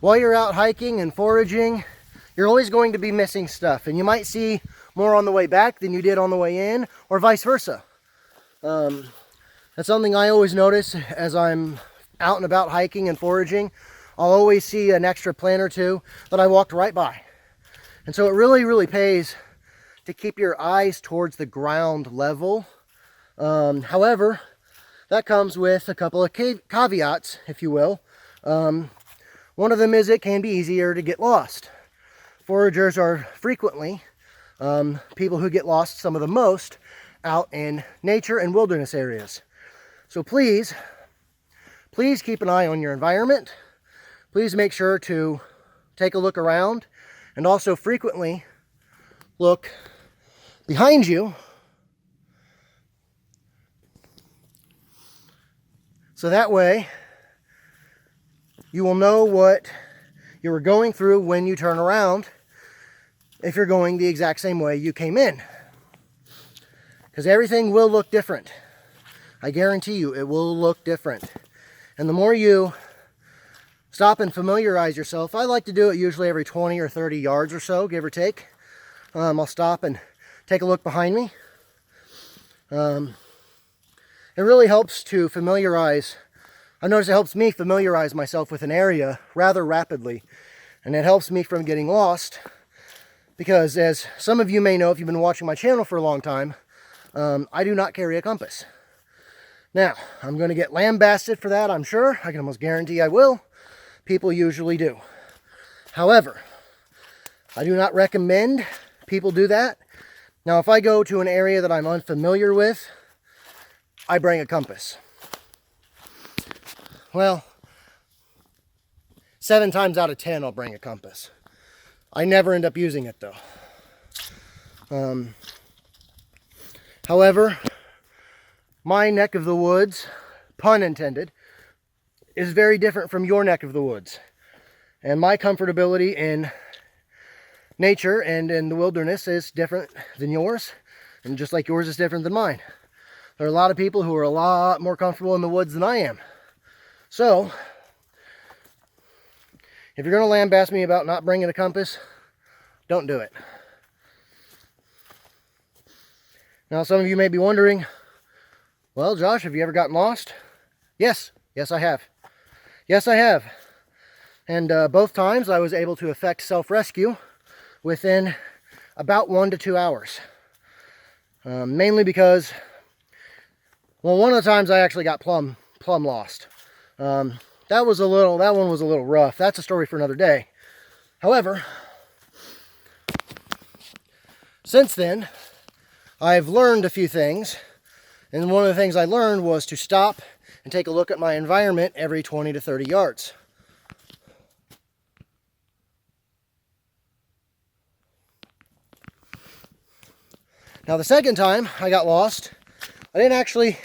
while you're out hiking and foraging, you're always going to be missing stuff, and you might see more on the way back than you did on the way in, or vice versa. That's something I always notice as I'm out and about hiking and foraging. I'll always see an extra plant or two that I walked right by. And so it really pays to keep your eyes towards the ground level. However, that comes with a couple of caveats, if you will. One of them is it can be easier to get lost. Foragers are frequently people who get lost some of the most out in nature and wilderness areas. So please keep an eye on your environment. Please make sure to take a look around, and also frequently look behind you so that way you will know what you were going through when you turn around, if you're going the exact same way you came in. Because everything will look different. I guarantee you it will look different. And the more you stop and familiarize yourself, I like to do it usually every 20 or 30 yards or so, give or take. I'll stop and take a look behind me. It really helps to familiarize. I notice it helps me familiarize myself with an area rather rapidly. And it helps me from getting lost. Because as some of you may know, if you've been watching my channel for a long time, I do not carry a compass. Now, I'm going to get lambasted for that, I'm sure. I can almost guarantee I will. People usually do. However, I do not recommend people do that. Now, if I go to an area that I'm unfamiliar with, I bring a compass. Well, 7 times out of 10, I'll bring a compass. I never end up using it, though. However, my neck of the woods, pun intended, is very different from your neck of the woods. And my comfortability in nature and in the wilderness is different than yours. And just like yours is different than mine. There are a lot of people who are a lot more comfortable in the woods than I am. So, if you're going to lambaste me about not bringing a compass, don't do it. Now, some of you may be wondering, well, Josh, have you ever gotten lost? Yes, I have. Yes, I have. And both times I was able to effect self-rescue within about 1 to 2 hours. Mainly because, well, one of the times I actually got plumb lost. That one was a little rough. That's a story for another day. However, since then, I've learned a few things. And one of the things I learned was to stop and take a look at my environment every 20 to 30 yards. Now, the second time I got lost, I didn't actually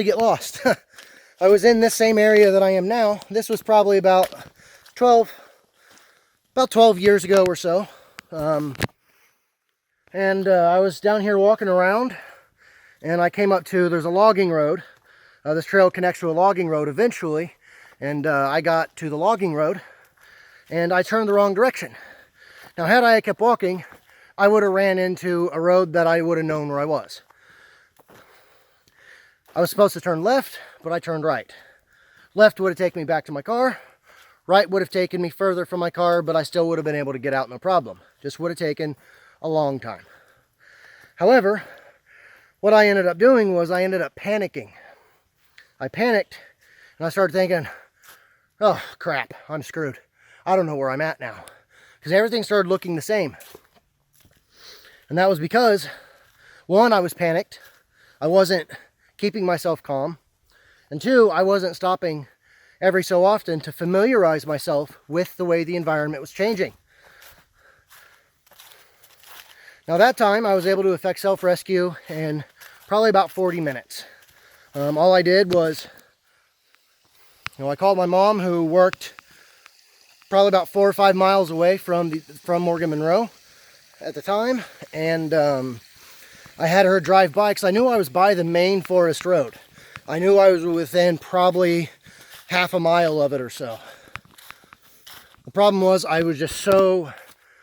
get lost. I was in this same area that I am now. This was probably about 12 years ago or so. I was down here walking around, and I came up to, there's a logging road. This trail connects to a logging road eventually, and I got to the logging road, and I turned the wrong direction. Now, had I kept walking, I would have ran into a road that I would have known where I was. I was supposed to turn left, but I turned right. Left would have taken me back to my car. Right would have taken me further from my car, but I still would have been able to get out no problem. Just would have taken a long time. However, what I ended up doing was I ended up panicking. I panicked, and I started thinking, oh, crap, I'm screwed. I don't know where I'm at now. Because everything started looking the same. And that was because, one, I was panicked. I wasn't keeping myself calm. And two, I wasn't stopping every so often to familiarize myself with the way the environment was changing. Now, that time I was able to effect self-rescue in probably about 40 minutes. All I did was, I called my mom, who worked probably about 4 or 5 miles away from Morgan Monroe at the time, and I had her drive by because I knew I was by the main forest road. I knew I was within probably half a mile of it or so. The problem was I was just so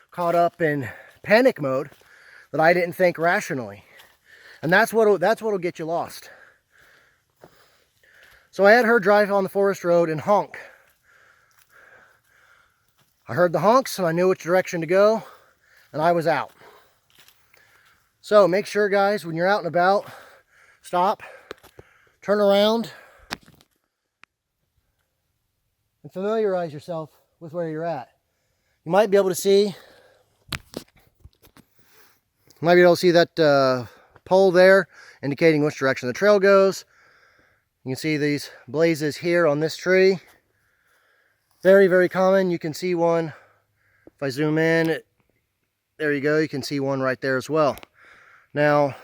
caught up in panic mode that I didn't think rationally. And that's what'll get you lost. So I had her drive on the forest road and honk. I heard the honks and I knew which direction to go, and I was out. So make sure, guys, when you're out and about, stop, turn around, and familiarize yourself with where you're at. You might be able to see that pole there indicating which direction the trail goes. You can see these blazes here on this tree. Very, very common. You can see one. If I zoom in, there you go. You can see one right there as well. Now,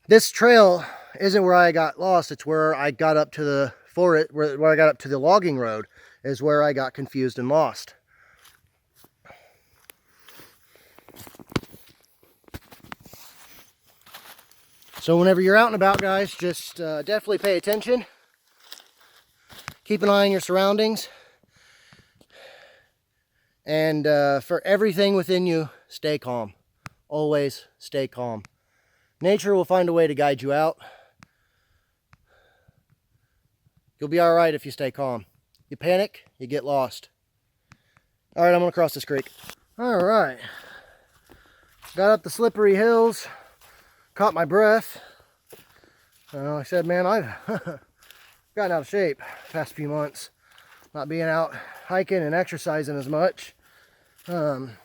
this trail isn't where I got lost. It's where I got up to the forest, where I got up to the logging road is where I got confused and lost. So whenever you're out and about, guys, just definitely pay attention. Keep an eye on your surroundings. And for everything within you, stay calm. Always stay calm. Nature will find a way to guide you out. You'll be all right if you stay calm. You panic, you get lost. All right, I'm gonna cross this creek. All right. Got up the slippery hills. Caught my breath. Like I said, man, I've gotten out of shape the past few months. Not being out hiking and exercising as much. Getting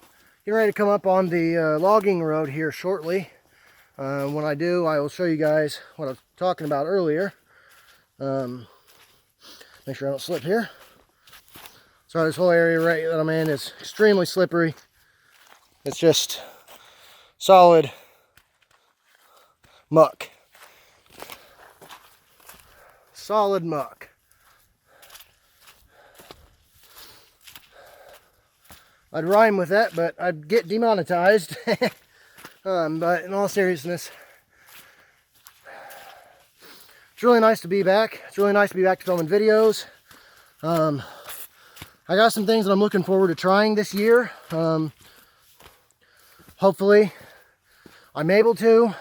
ready to come up on the logging road here shortly. When I do, I will show you guys what I was talking about earlier. Make sure I don't slip here. Sorry, this whole area right that I'm in is extremely slippery. It's just solid muck. Solid muck. I'd rhyme with that, but I'd get demonetized. But in all seriousness, it's really nice to be back. It's really nice to be back to filming videos. I got some things that I'm looking forward to trying this year. Hopefully, I'm able to.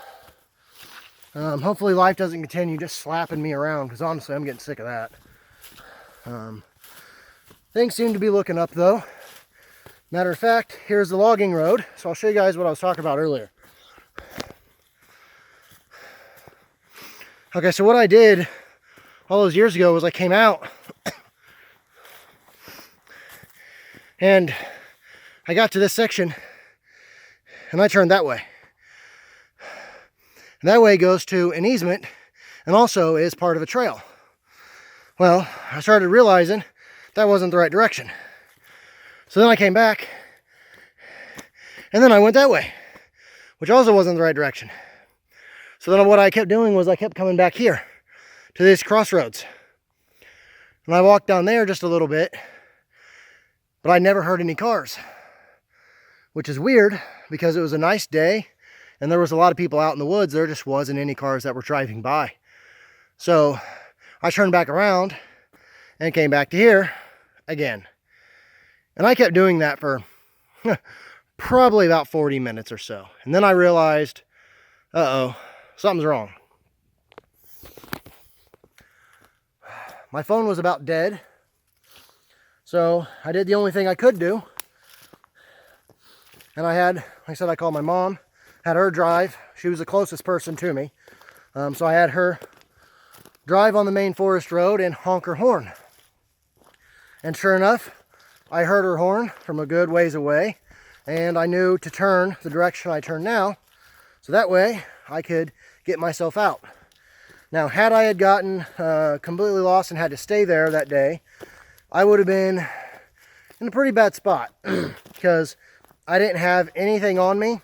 Hopefully life doesn't continue just slapping me around, because honestly, I'm getting sick of that. Things seem to be looking up, though. Matter of fact, here's the logging road. So I'll show you guys what I was talking about earlier. Okay, so what I did all those years ago was I came out and I got to this section and I turned that way. And that way goes to an easement and also is part of a trail. Well, I started realizing that wasn't the right direction. So then I came back and then I went that way, which also wasn't the right direction. So then what I kept doing was I kept coming back here to these crossroads. And I walked down there just a little bit, but I never heard any cars, which is weird because it was a nice day and there was a lot of people out in the woods. There just wasn't any cars that were driving by. So I turned back around and came back to here again. And I kept doing that for probably about 40 minutes or so. And then I realized, uh-oh, something's wrong. My phone was about dead. So I did the only thing I could do. And I had, like I said, I called my mom, had her drive. She was the closest person to me. So I had her drive on the main forest road and honk her horn. And sure enough, I heard her horn from a good ways away. And I knew to turn the direction I turn now. So that way I could get myself out. Now, had I had gotten completely lost and had to stay there that day, I would have been in a pretty bad spot because I didn't have anything on me.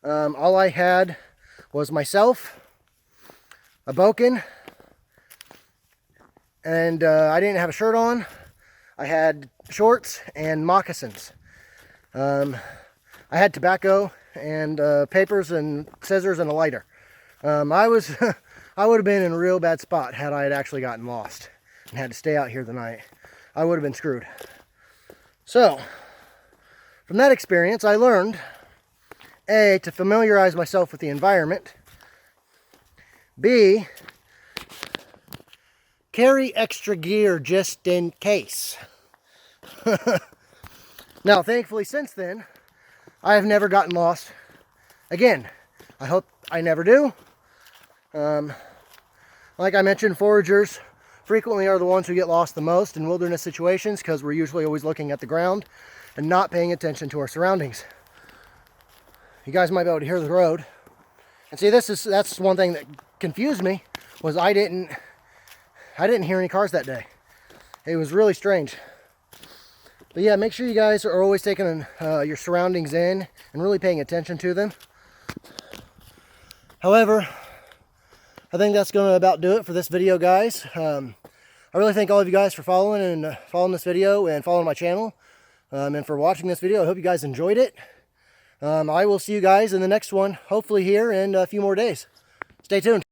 All I had was myself, a boken, and I didn't have a shirt on. I had shorts and moccasins. I had tobacco and papers and scissors and a lighter. I would have been in a real bad spot had I had actually gotten lost and had to stay out here the night. I would have been screwed. So, from that experience, I learned, A, to familiarize myself with the environment, B, carry extra gear just in case. Now, thankfully, since then, I have never gotten lost again. I hope I never do. Like I mentioned, foragers frequently are the ones who get lost the most in wilderness situations because we're usually always looking at the ground and not paying attention to our surroundings. You guys might be able to hear the road. And see, that's one thing that confused me, was I didn't hear any cars that day. It was really strange. But yeah, make sure you guys are always taking your surroundings in and really paying attention to them. However, I think that's going to about do it for this video, guys. I really thank all of you guys for following this video and following my channel, and for watching this video. I hope you guys enjoyed it. I will see you guys in the next one, hopefully here in a few more days. Stay tuned.